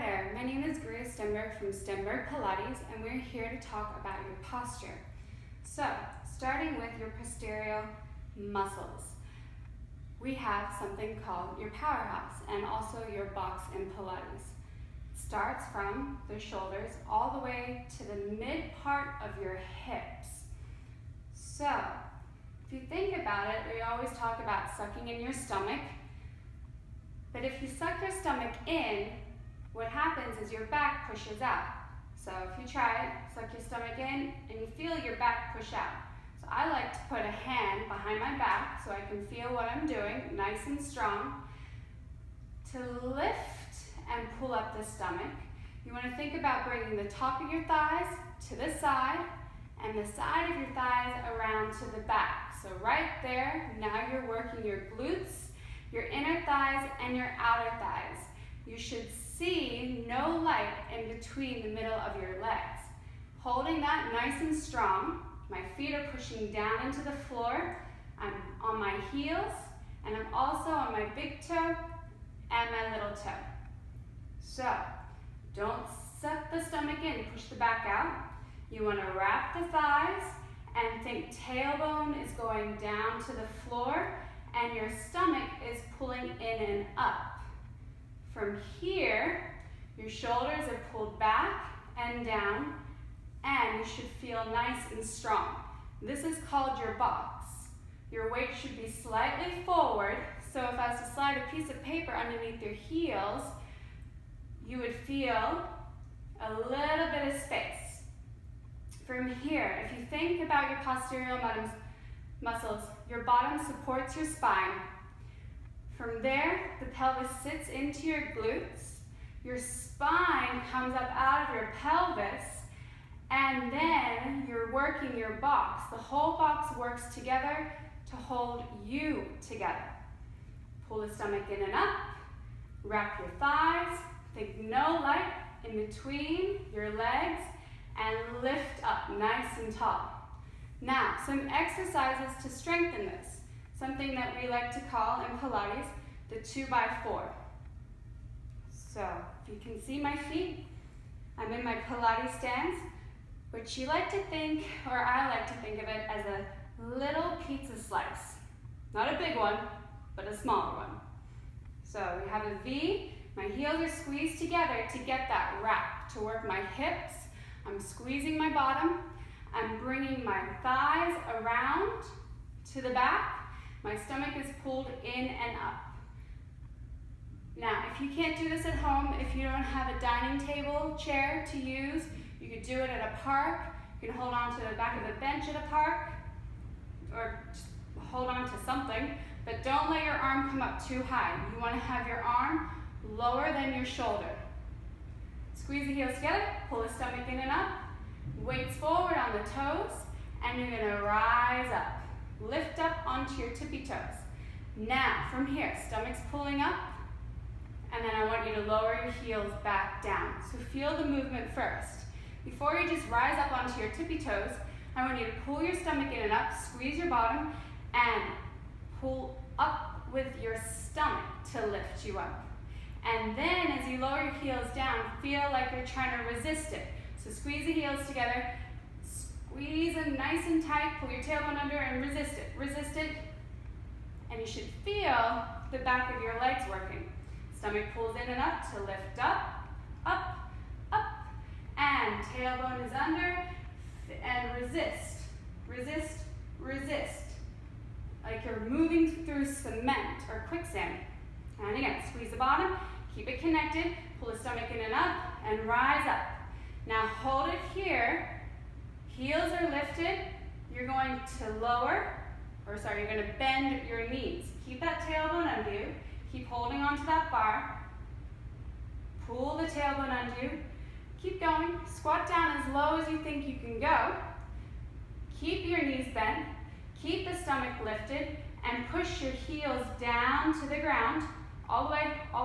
there, my name is Grace Stenberg from Stenberg Pilates, and we're here to talk about your posture. So, starting with your posterior muscles, we have something called your powerhouse and also your box in Pilates. It starts from the shoulders all the way to the mid part of your hips. So, if you think about it, we always talk about sucking in your stomach. But if you suck your stomach in, what happens is your back pushes out. So if you try it, suck your stomach in, and you feel your back push out. So I like to put a hand behind my back so I can feel what I'm doing, nice and strong, to lift and pull up the stomach. You want to think about bringing the top of your thighs to the side, and the side of your thighs around to the back. So right there, now you're working your glutes, your inner thighs, and your outer thighs. You should see no light in between the middle of your legs. Holding that nice and strong, my feet are pushing down into the floor. I'm on my heels, and I'm also on my big toe and my little toe. So, don't suck the stomach in, push the back out. You want to wrap the thighs and think tailbone is going down to the floor, and your stomach is pulling in and up. From here, your shoulders are pulled back and down, and you should feel nice and strong. This is called your box. Your weight should be slightly forward, so if I was to slide a piece of paper underneath your heels, you would feel a little bit of space. From here, if you think about your posterior muscles, your bottom supports your spine. From there, the pelvis sits into your glutes, your spine comes up out of your pelvis, and then you're working your box. The whole box works together to hold you together. Pull the stomach in and up, wrap your thighs, think no light in between your legs, and lift up nice and tall. Now, some exercises to strengthen this. Something that we like to call in Pilates the 2x4. So, if you can see my feet, I'm in my Pilates stance, which you like to think, or I like to think of it as a little pizza slice. Not a big one, but a smaller one. So we have a V, my heels are squeezed together to get that wrap, to work my hips. I'm squeezing my bottom. I'm bringing my thighs around to the back. My stomach is pulled in and up. Now, if you can't do this at home, if you don't have a dining table chair to use, you could do it at a park. You can hold on to the back of a bench at a park, or just hold on to something, but don't let your arm come up too high. You want to have your arm lower than your shoulder. Squeeze the heels together, pull the stomach in and up, weights forward on the toes, and you're going to rise up. Lift up onto your tippy toes. Now, from here, stomach's pulling up, and then I want you to lower your heels back down. So feel the movement first. Before you just rise up onto your tippy toes, I want you to pull your stomach in and up, squeeze your bottom, and pull up with your stomach to lift you up. And then as you lower your heels down, feel like you're trying to resist it. So squeeze the heels together, squeeze them nice and tight, pull your tailbone under and resist it, and you should feel the back of your legs working. Stomach pulls in and up to lift up, up, up, and tailbone is under, and resist, resist, resist, like you're moving through cement or quicksand. And again, squeeze the bottom, keep it connected, pull the stomach in and up, and rise up. Now hold it here, heels are lifted, you're going to you're going to bend your knees. Keep that tailbone under you, keep holding onto that bar, pull the tailbone under you, keep going, squat down as low as you think you can go, keep your knees bent, keep the stomach lifted, and push your heels down to the ground, all the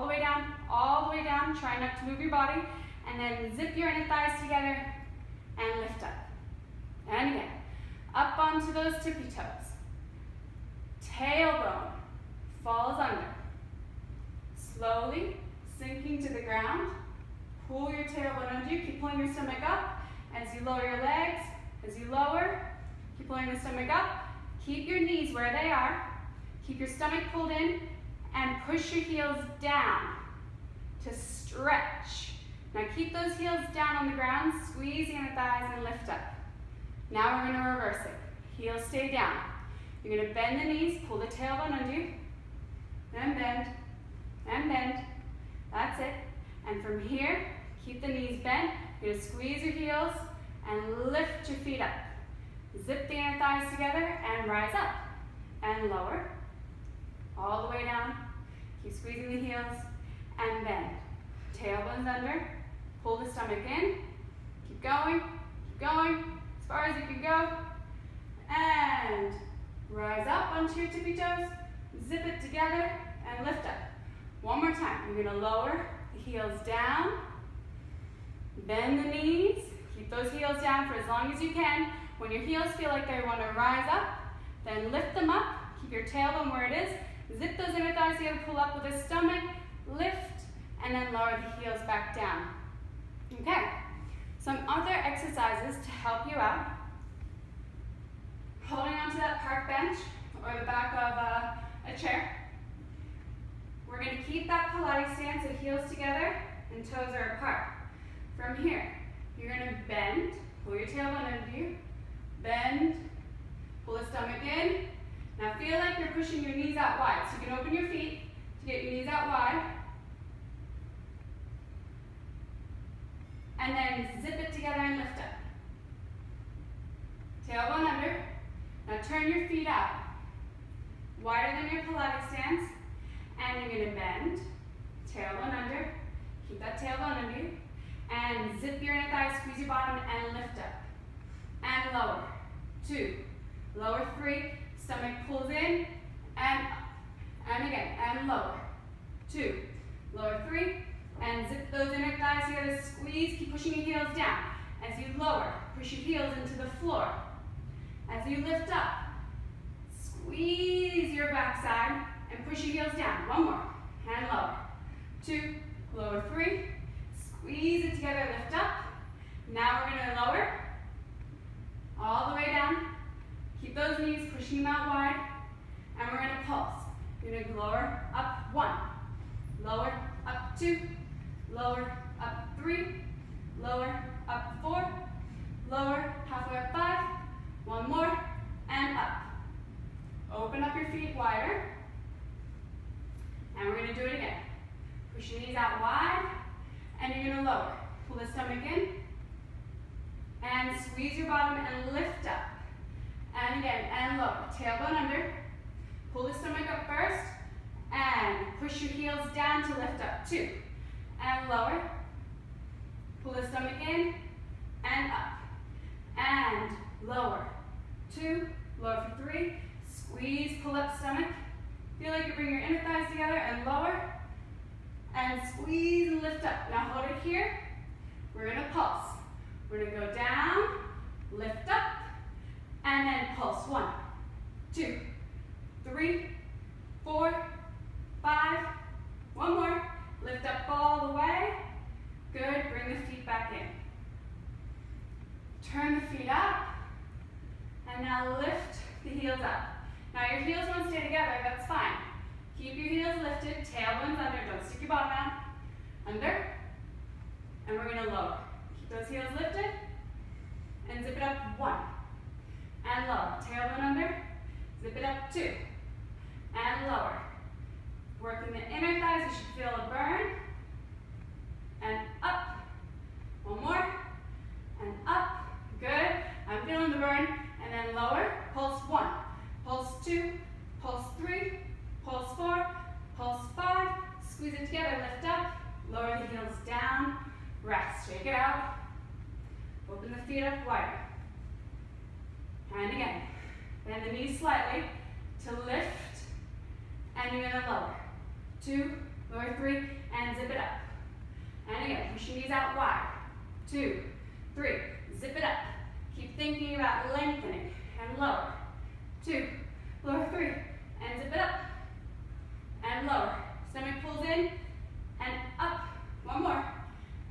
way down, all the way down, try not to move your body, and then zip your inner thighs together and lift up. And again, up onto those tippy toes. Tailbone falls under. Slowly sinking to the ground, Pull your tailbone under you. Keep pulling your stomach up as you lower your legs. As you lower, keep pulling the stomach up. Keep your knees where they are. Keep your stomach pulled in and push your heels down to stretch. Now keep those heels down on the ground, squeeze the inner thighs and lift up. Now we're going to reverse it. Heels stay down. You're going to bend the knees, pull the tailbone under you, and bend, and bend. That's it. And from here, keep the knees bent. You're going to squeeze your heels and lift your feet up. Zip the inner thighs together and rise up. And lower. All the way down. Keep squeezing the heels and bend. Tailbones under. Pull the stomach in. Keep going. Keep going. As far as you can go. And rise up onto your tippy toes. Zip it together and lift up. One more time. You're going to lower the heels down. Bend the knees. Keep those heels down for as long as you can. When your heels feel like they want to rise up, then lift them up. Keep your tailbone where it is. Zip those inner thighs together, pull up with the stomach, lift, and then lower the heels back down. Okay, some other exercises to help you out. Holding onto that park bench or the back of a chair. We're going to keep that Pilates stance, so heels together and toes are apart. From here, you're going to bend, pull your tailbone under you, bend, pull the stomach in. Now feel like you're pushing your knees out wide, so you can open your feet to get your knees out wide. And then zip it together and lift up. Tailbone under. Now turn your feet out, wider than your Pilates stance. And you're going to bend, tailbone under. Keep that tailbone under you. And zip your inner thighs, squeeze your bottom, and lift up. And lower. 2. Lower 3. Stomach pulls in, and up. And again, and lower. 2. Lower 3. And zip those inner thighs together, squeeze, keep pushing your heels down. As you lower, push your heels into the floor. As you lift up, squeeze your backside and push your heels down. One more, and lower. 2, lower 3, squeeze it together, lift up. Now we're going to lower, all the way down. Keep those knees, pushing them out wide, and we're going to pulse. You're going to lower, up 1, lower, up 2, lower, up 3, lower, up 4, lower, halfway up 5, 1 more, and up. Open up your feet wider, and we're going to do it again. Push your knees out wide, and you're going to lower. Pull the stomach in, and squeeze your bottom and lift up. And again, and lower. Tailbone under. Pull the stomach up first, and push your heels down to lift up. 2, and lower. Pull the stomach in, and up, and lower. 2, lower for 3, squeeze, pull up stomach. Feel like you bring your inner thighs together and lower, and squeeze and lift up. Now hold it here. We're going to pulse. We're going to go down, lift up, and then pulse. 1, 2, 3, 4, 5. 1 more. Lift up all the way. Good. Bring the feet back in. Turn the feet up. And now lift the heels up. Now your heels won't stay together. That's fine. Keep your heels lifted. Tailbones under. Don't stick your bottom out. Under. And we're going to lower. Keep those heels lifted. And zip it up. 1. And lower. Tailbone under. Zip it up. 2. And lower. Working the inner thighs. You should feel a burn. And up. 1 more. And up. Good. I'm feeling the burn. And then lower. Pulse 1. Pulse 2. Pulse 3. Pulse 4. Pulse 5. Squeeze it together. Lift up. Lower the heels down. Rest. Shake it out. Open the feet up wider. And again. Bend the knees slightly to lift. And you're going to lower. 2, lower 3, and zip it up. And again, push your knees out wide. 2, 3, zip it up. Keep thinking about lengthening. And lower. 2, lower 3, and zip it up. And lower. Stomach pulls in, and up. 1 more.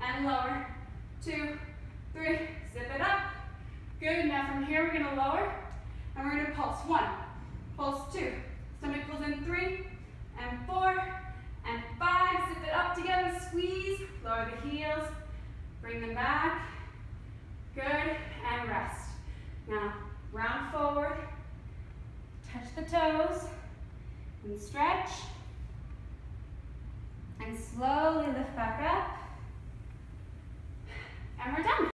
And and lower. 2, 3, zip it up. Good, now from here we're gonna lower and we're gonna pulse. 1, pulse 2, stomach pulls in 3 and 4 and 5. Zip it up together, squeeze, lower the heels, bring them back. Good, and rest. Now, round forward, touch the toes, and stretch. And slowly lift back up. And we're done.